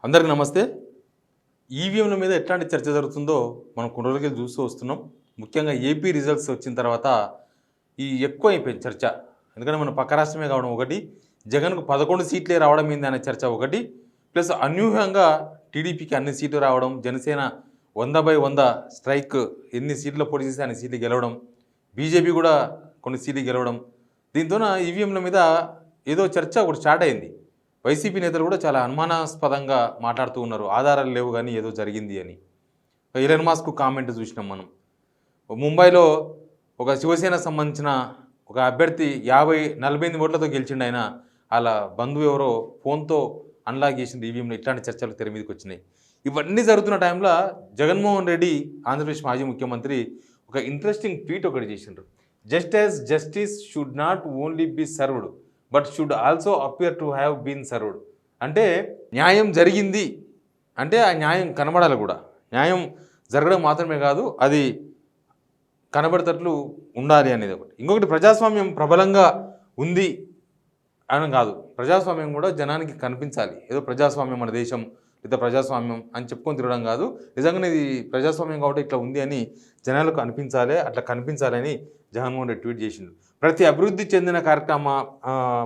అందరికీ నమస్తే. ఈవీఎంల మీద ఎట్లాంటి చర్చ జరుగుతుందో మనం కొన్ని రోజులకి చూస్తూ వస్తున్నాం. ముఖ్యంగా ఏపీ రిజల్ట్స్ వచ్చిన తర్వాత ఈ ఎక్కువ అయిపోయింది చర్చ. ఎందుకంటే మన పక్క రాష్ట్రమే కావడం ఒకటి, జగన్కు 11 సీట్లే రావడం ఏంది అనే చర్చ ఒకటి, ప్లస్ అనూహ్యంగా టీడీపీకి అన్ని సీట్లు రావడం, జనసేన 100/100 స్ట్రైక్ ఎన్ని సీట్లు పోటీ చేస్తే అన్ని సీట్లు గెలవడం, బీజేపీ కూడా కొన్ని సీట్లు గెలవడం, దీంతోన ఈవీఎంల మీద ఏదో చర్చ ఒకటి స్టార్ట్ అయింది. వైసీపీ నేతలు కూడా చాలా అనుమానాస్పదంగా మాట్లాడుతూ ఉన్నారు. ఆధారాలు లేవు కానీ ఏదో జరిగింది అని. ఎలన్ మస్క్ కామెంట్ చూసినాం మనం. ముంబైలో ఒక శివసేన సంబంధించిన ఒక అభ్యర్థి 48 ఓట్లతో గెలిచిండు. ఆయన వాళ్ళ బంధువు ఎవరో ఫోన్తో అన్లాక్ చేసింది ఈవీఎంలో. ఇట్లాంటి చర్చలు తెర మీదకి వచ్చినాయి. ఇవన్నీ జరుగుతున్న టైంలో జగన్మోహన్ రెడ్డి, ఆంధ్రప్రదేశ్ మాజీ ముఖ్యమంత్రి, ఒక ఇంట్రెస్టింగ్ ట్వీట్ ఒకటి చేసిండ్రు. Just as justice should not only be served but should also appear to have been served. అంటే న్యాయం జరిగింది అంటే ఆ న్యాయం కనబడాలి కూడా. న్యాయం జరగడం మాత్రమే కాదు, అది కనబడేటట్లు ఉండాలి అనేది ఒకటి. ఇంకొకటి, ప్రజాస్వామ్యం ప్రబలంగా ఉంది అని కాదు, ప్రజాస్వామ్యం కూడా జనానికి కనిపించాలి. ఏదో ప్రజాస్వామ్యం మన దేశం లేదా ప్రజాస్వామ్యం అని చెప్పుకొని తిరగడం కాదు, నిజంగానే ఇది ప్రజాస్వామ్యం కాబట్టి ఇట్లా ఉంది అని జనాలకు అనిపించాలి. అట్లా కనిపించాలని జగన్మోహన్ రెడ్డి ట్వీట్ చేసిండు. ప్రతి అభివృద్ధి చెందిన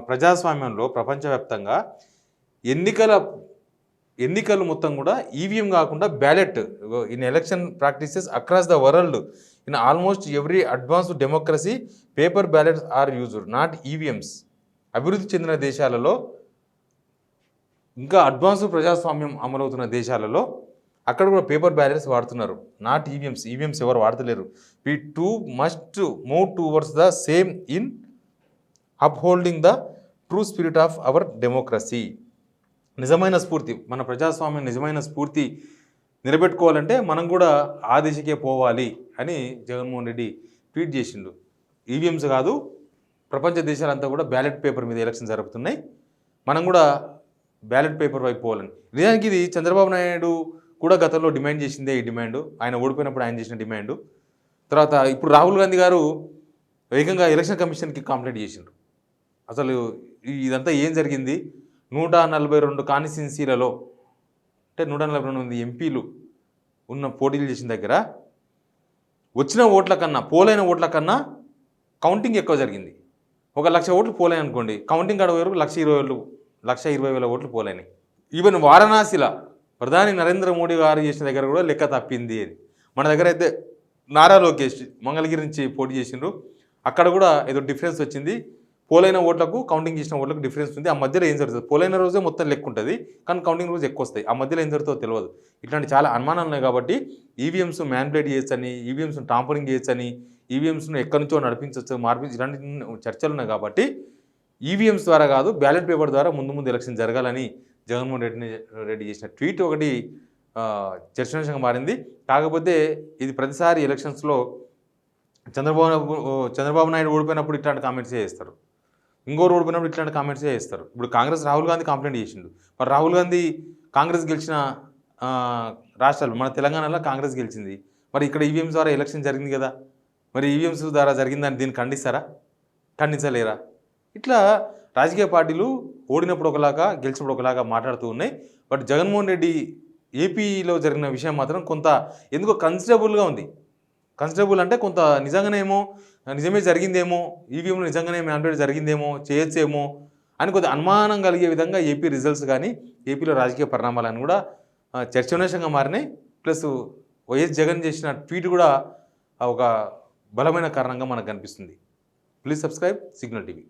ప్రజాస్వామ్యంలో ప్రపంచవ్యాప్తంగా ఎన్నికలు మొత్తం కూడా ఈవీఎం కాకుండా ballot in election practices across the world in almost every advanced democracy paper ballots are used not EVMs. అభివృద్ధి చెందిన దేశాలలో, ఇంకా అడ్వాన్స్ ప్రజాస్వామ్యం అమలవుతున్న దేశాలలో అక్కడ కూడా పేపర్ బ్యాలెట్స్ వాడుతున్నారు, నాట్ ఈవీఎంస్. ఈవీఎంస్ ఎవరు వాడతలేరు. We too must move towards the same in upholding the true spirit of our democracy. నిజమైన స్ఫూర్తి, మన ప్రజాస్వామ్యం నిజమైన స్ఫూర్తి నిలబెట్టుకోవాలంటే మనం కూడా ఆ దిశకే పోవాలి అని జగన్మోహన్ రెడ్డి ట్వీట్ చేసిండు. ఈవీఎంస్ కాదు, ప్రపంచ దేశాలంతా కూడా బ్యాలెట్ పేపర్ మీద ఎలక్షన్ జరుపుతున్నాయి, మనం కూడా బ్యాలెట్ పేపర్ వైపు పోవాలని. నిజానికి ఇది చంద్రబాబు నాయుడు కూడా గతంలో డిమాండ్ చేసిందే. ఈ డిమాండ్ ఆయన ఓడిపోయినప్పుడు ఆయన చేసిన డిమాండు. తర్వాత ఇప్పుడు రాహుల్ గాంధీ గారు వేగంగా ఎలక్షన్ కమిషన్కి కంప్లైంట్ చేసిండ్రు. అసలు ఇదంతా ఏం జరిగింది? 142 కాన్స్టిట్యున్సీలలో, అంటే 142 ఎంపీలు ఉన్న పోటీలు చేసిన దగ్గర వచ్చిన ఓట్ల కన్నా, పోలైన ఓట్ల కన్నా కౌంటింగ్ ఎక్కువ జరిగింది. 1,00,000 ఓట్లు పోలేని అనుకోండి, కౌంటింగ్ కాడ వరకు 1,20,000 ఓట్లు పోలేని. ఈవెన్ వారణాసిలో ప్రధాని నరేంద్ర మోడీ గారు చేసిన దగ్గర కూడా లెక్క తప్పింది అని. మన దగ్గర అయితే నారా లోకేష్ మంగళగిరి నుంచి పోటీ చేసిండ్రు, అక్కడ కూడా ఏదో డిఫరెన్స్ వచ్చింది. పోలైన ఓట్లకు కౌంటింగ్ చేసిన ఓట్లకు డిఫరెన్స్ ఉంది. ఆ మధ్యలో ఏం జరుగుతుంది? పోలైన రోజే మొత్తం లెక్క ఉంటుంది, కానీ కౌంటింగ్ రోజు ఎక్కువ వస్తాయి. ఆ మధ్యలో ఏం జరుగుతుందో తెలియదు. ఇట్లాంటి చాలా అనుమానాలు ఉన్నాయి. కాబట్టి ఈవీఎంస్ మ్యానిపులేట్ చేయొచ్చని, ఈవీఎంస్ టాంపరింగ్ చేయొచ్చని, ఈవీఎంస్ను ఎక్కడి నుంచో నడిపించవచ్చు, ఇలాంటి చర్చలు ఉన్నాయి. కాబట్టి ఈవీఎంస్ ద్వారా కాదు, బ్యాలెట్ పేపర్ ద్వారా ముందు ఎలక్షన్ జరగాలని జగన్మోహన్ రెడ్డి చేసిన ట్వీట్ ఒకటి చర్చనీయాంశంగా మారింది. కాకపోతే ఇది ప్రతిసారి ఎలక్షన్స్లో చంద్రబాబు నాయుడు ఓడిపోయినప్పుడు ఇట్లాంటి కామెంట్సే చేస్తారు, ఇంకోరు ఓడిపోయినప్పుడు ఇట్లాంటి కామెంట్సే చేస్తారు. ఇప్పుడు కాంగ్రెస్ రాహుల్ గాంధీ కంప్లైంట్ చేసిండు. మరి రాహుల్ గాంధీ కాంగ్రెస్ గెలిచిన రాష్ట్రాలు, మన తెలంగాణలో కాంగ్రెస్ గెలిచింది, మరి ఇక్కడ ఈవీఎంస్ ద్వారా ఎలక్షన్ జరిగింది కదా, మరి ఈవీఎంస్ ద్వారా జరిగిందని దీన్ని ఖండిస్తారా? ఖండించలేరా? ఇట్లా రాజకీయ పార్టీలు ఓడినప్పుడు ఒకలాగా, గెలిచినప్పుడు ఒకలాగా మాట్లాడుతూ ఉన్నాయి. బట్ జగన్మోహన్ రెడ్డి ఏపీలో జరిగిన విషయం మాత్రం కొంత ఎందుకో కన్సిడరబుల్గా ఉంది. కన్సిడరబుల్ అంటే కొంత నిజమే జరిగిందేమో, ఈవీఎంలో నిజంగానే మ్యానిపులేట్ జరిగిందేమో, చేయొచ్చేమో అని కొద్దిగా అనుమానం కలిగే విధంగా ఏపీ రిజల్ట్స్ కానీ, ఏపీలో రాజకీయ పరిణామాలను కూడా చర్చనీయాంశంగా మారినాయి. ప్లస్ వైఎస్ జగన్ చేసిన ట్వీట్ కూడా ఒక బలమైన కారణంగా మనకు కనిపిస్తుంది. Please subscribe signal TV.